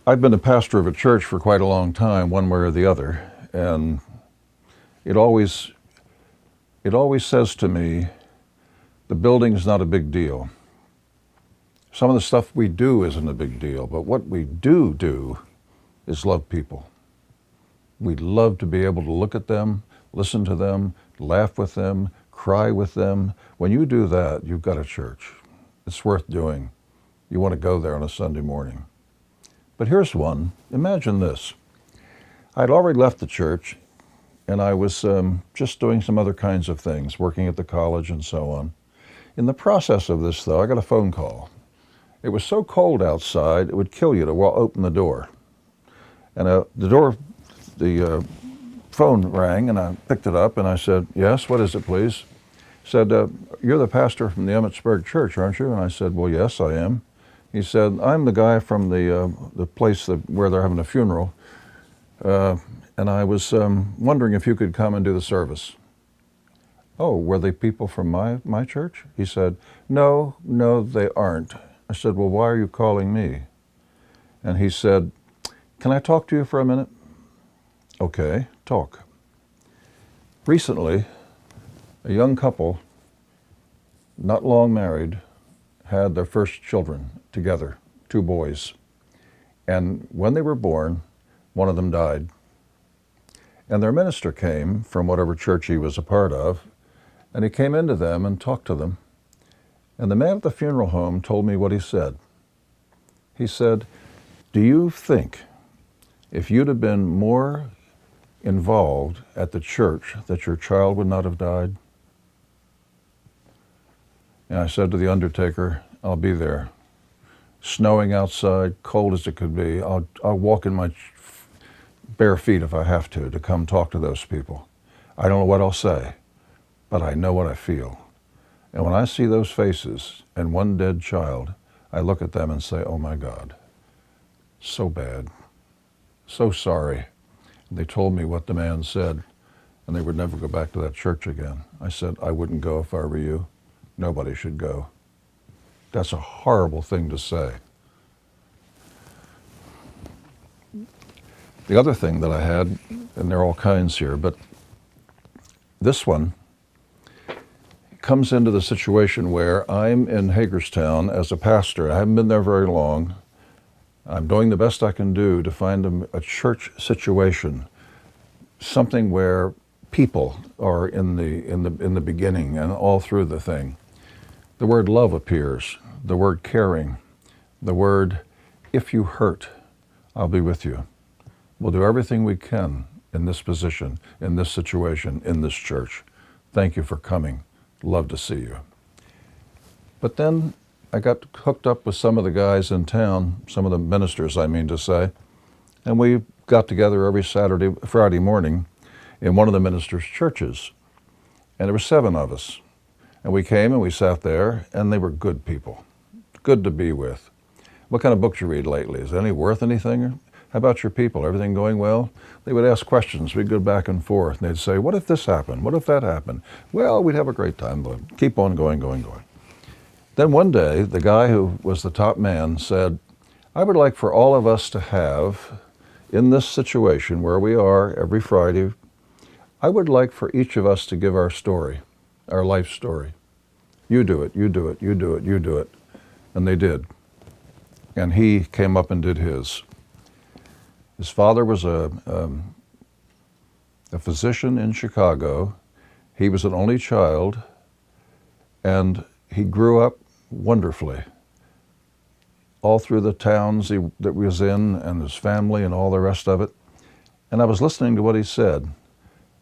I've been a pastor of a church for quite a long time, one way or the other, and it always says to me, the building's not a big deal. Some of the stuff we do isn't a big deal, but what we do is love people. We love to be able to look at them, listen to them, laugh with them, cry with them. When you do that, you've got a church. It's worth doing. You want to go there on a Sunday morning. But here's one. Imagine this. I'd already left the church, and I was just doing some other kinds of things, working at the college and so on. In the process of this, though, I got a phone call. It was so cold outside, it would kill you to open the door. And the phone rang, and I picked it up, and I said, "Yes, what is it, please?" He said, "You're the pastor from the Amish Church, aren't you?" And I said, "Well, yes, I am." He said, "I'm the guy from the place where they're having a funeral, and I was wondering if you could come and do the service." "Oh, were they people from my church?" He said, No, they aren't." I said, "Well, why are you calling me?" And he said, "Can I talk to you for a minute?" "Okay, talk." Recently, a young couple, not long married, had their first children together, 2 boys. And when they were born, one of them died. And their minister came from whatever church he was a part of, and he came into them and talked to them. And the man at the funeral home told me what he said. He said, "Do you think if you'd have been more involved at the church that your child would not have died?" And I said to the undertaker, "I'll be there. Snowing outside, cold as it could be. I'll walk in my bare feet if I have to come talk to those people. I don't know what I'll say, but I know what I feel. And when I see those faces and one dead child, I look at them and say, oh my God, so bad, so sorry." And they told me what the man said, and they would never go back to that church again. I said, "I wouldn't go if I were you. Nobody should go." That's a horrible thing to say. The other thing that I had, and there are all kinds here, but this one comes into the situation where I'm in Hagerstown as a pastor. I haven't been there very long. I'm doing the best I can do to find a church situation, something where people are in the beginning and all through the thing. The word love appears, the word caring, the word, if you hurt, I'll be with you. We'll do everything we can in this position, in this situation, in this church. Thank you for coming. Love to see you. But then I got hooked up with some of the guys in town, some of the ministers, I mean to say, and we got together every Friday morning in one of the ministers' churches. And there were 7 of us. And we came and we sat there, and they were good people, good to be with. "What kind of books you read lately? Is any worth anything? How about your people? Everything going well?" They would ask questions. We'd go back and forth, and they'd say, "What if this happened? What if that happened?" Well, we'd have a great time, but keep on going. Then one day, the guy who was the top man said, "I would like for all of us to have, in this situation where we are every Friday, I would like for each of us to give our story, our life story. You do it, you do it, you do it, you do it." And they did. And he came up and did his. His father was a physician in Chicago. He was an only child, and he grew up wonderfully all through the towns that he was in, and his family and all the rest of it. And I was listening to what he said,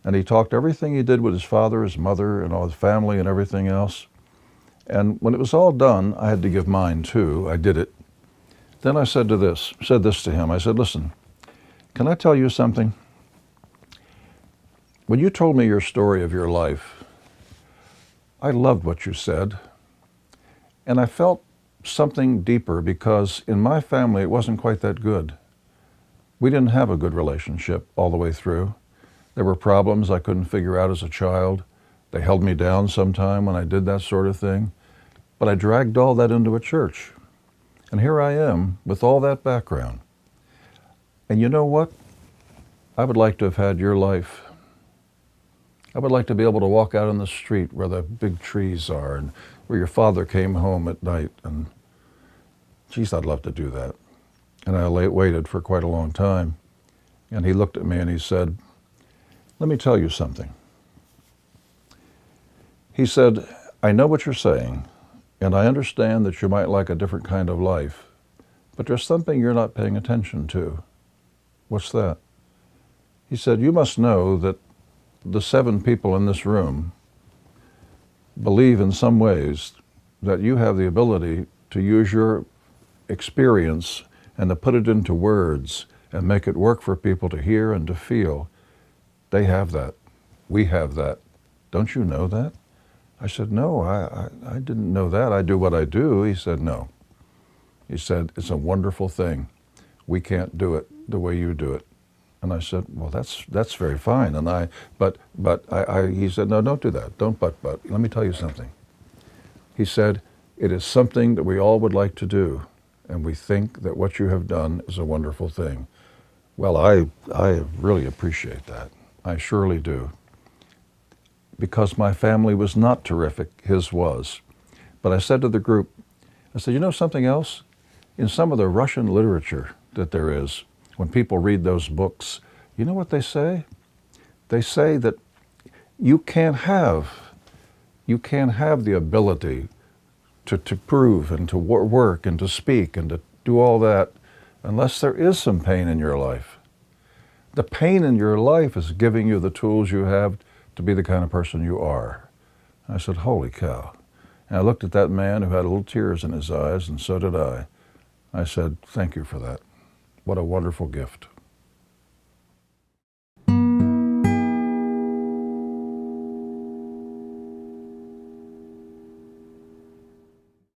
and he talked everything he did with his father, his mother, and all his family and everything else. And when it was all done, I had to give mine too. I did it. Then I said this to him. I said, "Listen, can I tell you something? When you told me your story of your life, I loved what you said. And I felt something deeper because in my family it wasn't quite that good. We didn't have a good relationship all the way through. There were problems I couldn't figure out as a child. They held me down sometime when I did that sort of thing. But I dragged all that into a church. And here I am with all that background. And you know what? I would like to have had your life. I would like to be able to walk out on the street where the big trees are and where your father came home at night. And geez, I'd love to do that. And I waited for quite a long time. And he looked at me and he said, let me tell you something. He said, I know what you're saying, and I understand that you might like a different kind of life, but there's something you're not paying attention to. What's that? He said, you must know that the 7 people in this room believe in some ways that you have the ability to use your experience and to put it into words and make it work for people to hear and to feel. They have that. We have that. Don't you know that? I said, no, I didn't know that. I do what I do. He said, no. He said, it's a wonderful thing. We can't do it the way you do it. And I said, well, that's very fine. And he said, no, don't do that. Don't but. Let me tell you something. He said, it is something that we all would like to do, and we think that what you have done is a wonderful thing. Well, I really appreciate that. I surely do. Because my family was not terrific, his was. But I said to the group, I said, you know something else? In some of the Russian literature that there is, when people read those books, you know what they say? They say that you can't have the ability to prove and to work and to speak and to do all that unless there is some pain in your life. The pain in your life is giving you the tools you have to be the kind of person you are. I said, holy cow. And I looked at that man who had little tears in his eyes, and so did I. I said, thank you for that. What a wonderful gift.